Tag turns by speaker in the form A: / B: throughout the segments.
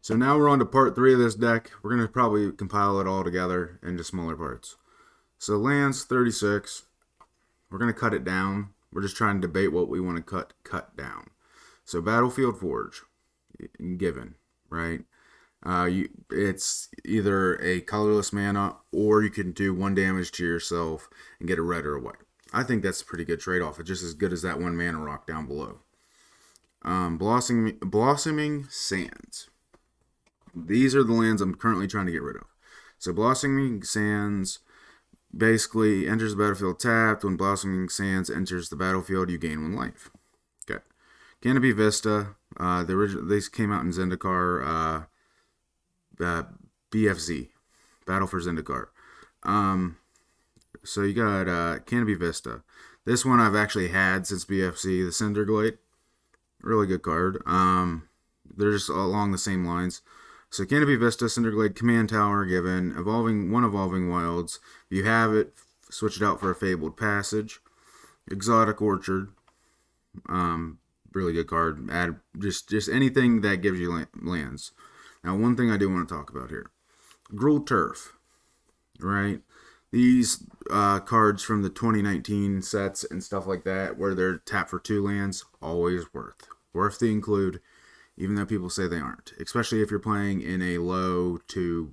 A: So now we're on to part 3 of this deck. We're going to probably compile it all together into smaller parts. So lands 36. We're going to cut it down. We're just trying to debate what we want to cut down. So Battlefield Forge, given, right? It's either a colorless mana or you can do 1 damage to yourself and get a red or a white. I think that's a pretty good trade-off. It's just as good as that 1 mana rock down below. Blossoming Sands. These are the lands I'm currently trying to get rid of. So Blossoming Sands basically enters the battlefield tapped. When Blossoming Sands enters the battlefield, you gain 1 life. Okay. Canopy Vista. These came out in Zendikar. BFZ. Battle for Zendikar. So you got Canopy Vista. This one I've actually had since BFC. The Cinderglade. Really good card. They're just along the same lines. So Canopy Vista, Cinderglade, Command Tower given, evolving Wilds. If you have it, switch it out for a Fabled Passage. Exotic Orchard. Really good card. Add just anything that gives you lands. Now, one thing I do want to talk about here. Gruul Turf. Right? These cards from the 2019 sets and stuff like that, where they're tapped for 2 lands, always worth to include, even though people say they aren't. Especially if you're playing in a low to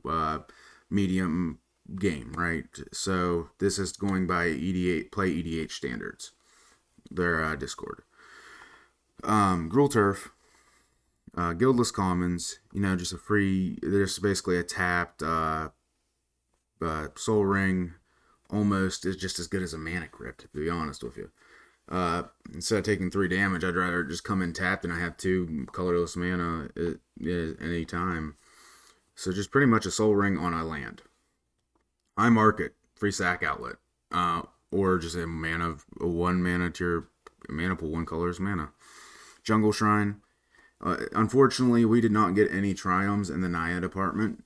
A: medium game, right? So this is going by EDH standards. Their Discord. Gruul Turf. Guildless Commons. Just a free. There's basically a tapped Soul Ring. Almost is just as good as a Mana Crypt, to be honest with you. Instead of taking 3 damage, I'd rather just come in tapped and I have 2 colorless mana at any time. So just pretty much a Soul Ring on a land. I market free sack outlet, or just a 1 mana to your mana pool, 1 colorless mana. Jungle Shrine. Unfortunately, we did not get any Triomes in the Naya department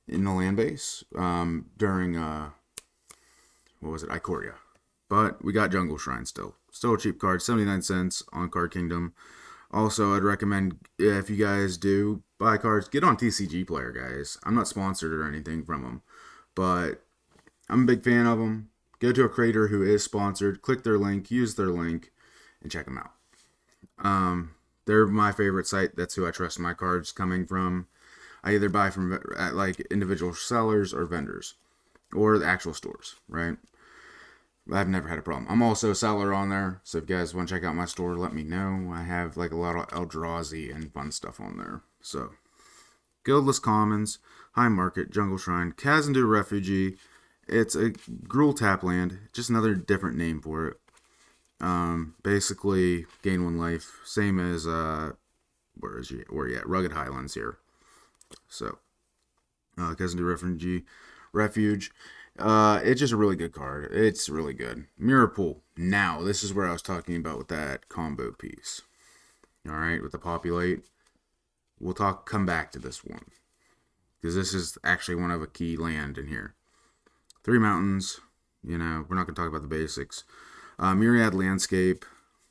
A: in the land base during Ikoria. But we got Jungle Shrine still. Still a cheap card, 79 cents on Card Kingdom. Also, I'd recommend, if you guys do buy cards, get on TCG Player, guys. I'm not sponsored or anything from them, but I'm a big fan of them. Go to a creator who is sponsored, click their link, use their link, and check them out. They're my favorite site. That's who I trust my cards coming from. I either buy from individual sellers or vendors, or the actual stores, right? I've never had a problem. I'm also a seller on there, so if you guys want to check out my store, let me know. I have a lot of Eldrazi and fun stuff on there. So, Guildless Commons, High Market, Jungle Shrine, Kazandu Refugee. It's a Gruul tap land, just another different name for it. Basically, gain 1 life, same as where are you at? Rugged Highlands here. So, Kazandu Refuge. It's just a really good card. It's really good. Mirror Pool. Now, this is where I was talking about with that combo piece. Alright, with the Populate. We'll come back to this one. Because this is actually one of a key land in here. 3 mountains. We're not going to talk about the basics. Myriad Landscape.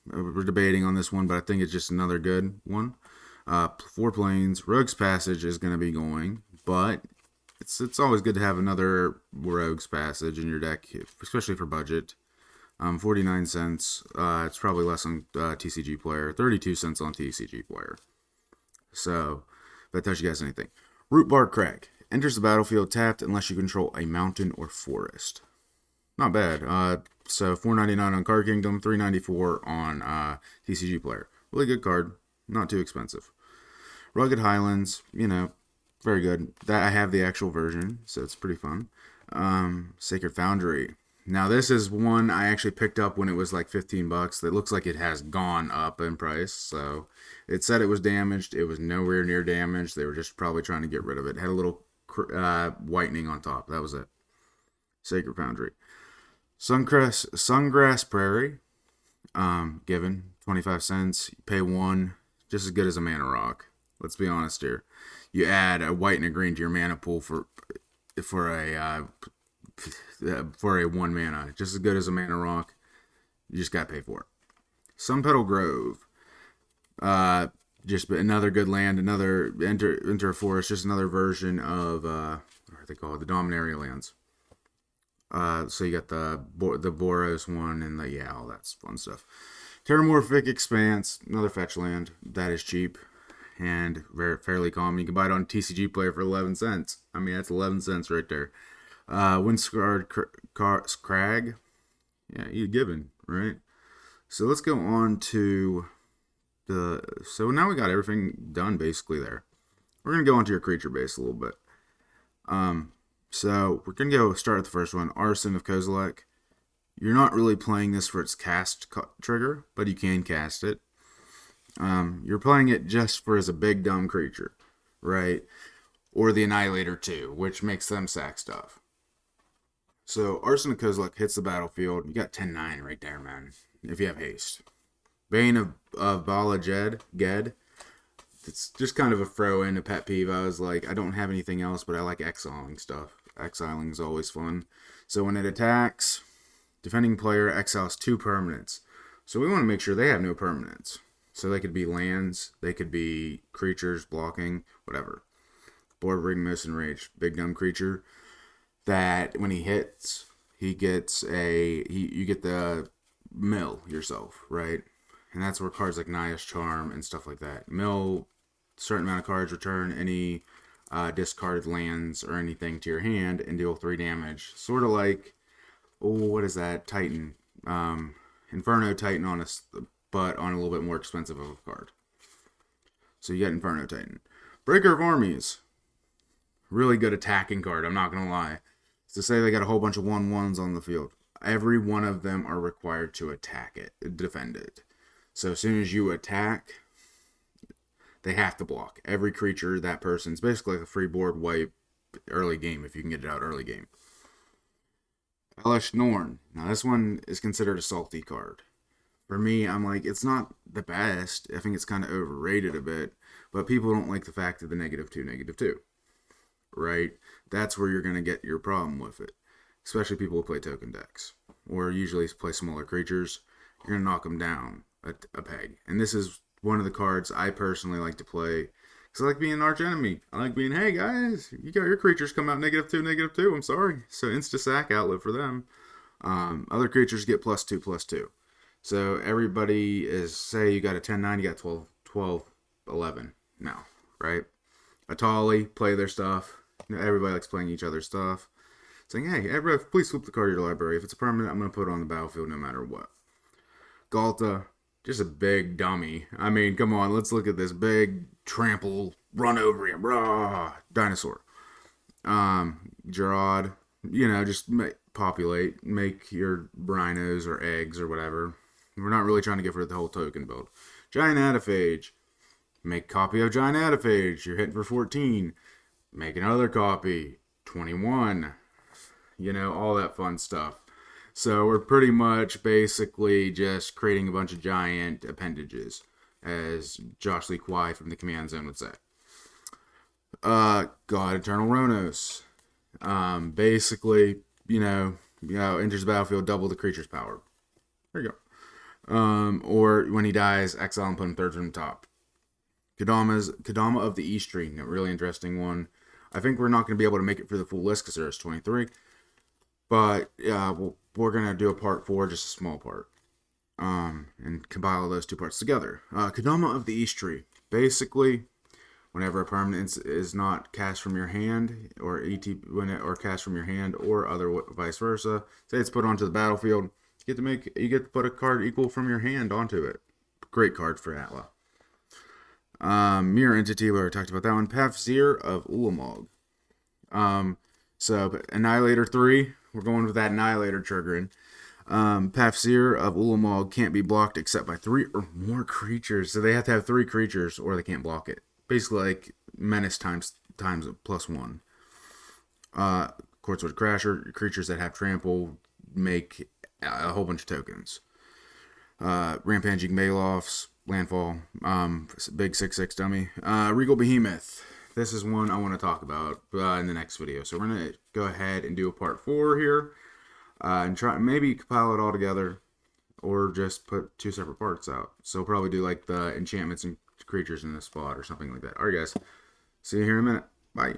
A: We're debating on this one, but I think it's just another good one. 4 plains. Rogue's Passage is going to be going, but it's always good to have another Rogue's Passage in your deck, especially for budget. 49 cents. It's probably less on TCG Player. 32 cents on TCG Player. So, if that tells you guys anything. Root Bark Crag. Enters the battlefield tapped unless you control a mountain or forest. Not bad. So, $4.99 on Card Kingdom, $3.94 on TCG Player. Really good card. Not too expensive. Rugged Highlands, very good. That I have the actual version, so it's pretty fun. Sacred Foundry. Now this is one I actually picked up when it was like $15. It looks like it has gone up in price. So it said it was damaged. It was nowhere near damaged. They were just probably trying to get rid of it. It had a little whitening on top. That was it. Sacred Foundry. Sungrass Prairie. Given 25 cents. You pay 1. Just as good as a Mana Rock. Let's be honest here. You add a white and a green to your mana pool for a 1 mana, just as good as a Mana Rock. You just gotta pay for it. Sunpetal Grove. just another good land, another enter a forest, just another version of what are they called? The Dominaria lands. So you got the Boros one and all that's fun stuff. Terramorphic Expanse, another fetch land that is cheap and fairly common. You can buy it on TCG Player for 11 cents. I mean, that's 11 cents right there. Windscarred Crag, yeah, you given, right? So let's go on to so now we got everything done basically there. We're gonna go onto your creature base a little bit. So we're gonna go start with the first one, Arson of Kozilek. You're not really playing this for its cast trigger, but you can cast it. You're playing it just for as a big dumb creature, right? Or the Annihilator 2, which makes them sack stuff. So Arson of Kozilek hits the battlefield. You got 10-9 right there, man, if you have haste. Bane of Bala Ged. It's just kind of a throw in, a pet peeve. I was like, I don't have anything else, but I like exiling stuff. Exiling is always fun. So when it attacks, defending player exiles 2 permanents. So we want to make sure they have no permanents. So they could be lands, they could be creatures blocking, whatever. Board Rigmus Enraged, big dumb creature that when he hits, he gets you get the mill yourself, right? And that's where cards like Naya's Charm and stuff like that. Mill, certain amount of cards, return any discarded lands or anything to your hand and deal 3 damage. Sort of like, what is that? Titan. Inferno Titan but on a little bit more expensive of a card. So you get Inferno Titan. Breaker of Armies. Really good attacking card, I'm not going to lie. It's to say they got a whole bunch of 1/1s on the field. Every one of them are required to attack it, defend it. So as soon as you attack, they have to block. Every creature, that person's basically like a free board wipe early game if you can get it out early game. Elesh Norn. Now this one is considered a salty card. For me, I'm like, it's not the best. I think it's kind of overrated a bit. But people don't like the fact of the -2/-2. Right? That's where you're going to get your problem with it. Especially people who play token decks. Or usually play smaller creatures. You're going to knock them down a peg. And this is one of the cards I personally like to play. Because I like being an arch enemy. I like being, hey guys, you got your creatures come out -2/-2. I'm sorry. So insta-sack outlet for them. Other creatures get +2/+2. So everybody is, say you got a 10-9, you got 12-11 now, right? Atali, play their stuff. Everybody likes playing each other's stuff. Saying, hey, everybody, please flip the card to your library. If it's a permanent, I'm going to put it on the battlefield no matter what. Galta, just a big dummy. I mean, come on, let's look at this big trample, run over him, rah, dinosaur. Czardd, just populate, make your rhinos or eggs or whatever. We're not really trying to get rid of the whole token build. Giant Adaphage, make copy of Giant Adaphage. You're hitting for 14. Make another copy, 21. All that fun stuff. So we're pretty much basically just creating a bunch of giant appendages, as Josh Lee Kwai from the Command Zone would say. God, Eternal Ronos. Basically, enters the battlefield, double the creature's power. There you go. Or when he dies, exile and put him 3rd from the top. Kadama of the Eastring, a really interesting one. I think we're not going to be able to make it for the full list because there's 23. But we're going to do a part 4, just a small part. And compile those 2 parts together. Kadama of the East Tree. Basically, whenever a permanent is not cast from your hand, or cast from your hand, or vice versa, say it's put onto the battlefield, you get to put a card equal from your hand onto it. Great card for Atla. Mirror Entity, we already talked about that one. Pafzir of Ulamog. So Annihilator 3, we're going with that Annihilator triggering. Pafzir of Ulamog can't be blocked except by 3 or more creatures. So they have to have 3 creatures or they can't block it. Basically like Menace times +1. Quartzwood Crasher, creatures that have trample make a whole bunch of tokens. Rampaging Malofs, landfall, big 6/6 dummy. Regal Behemoth. This is one I want to talk about in the next video. So we're going to go ahead and do a part 4 here. And try maybe compile it all together. Or just put 2 separate parts out. So probably do like the enchantments and creatures in this spot or something like that. All right, guys. See you here in a minute. Bye.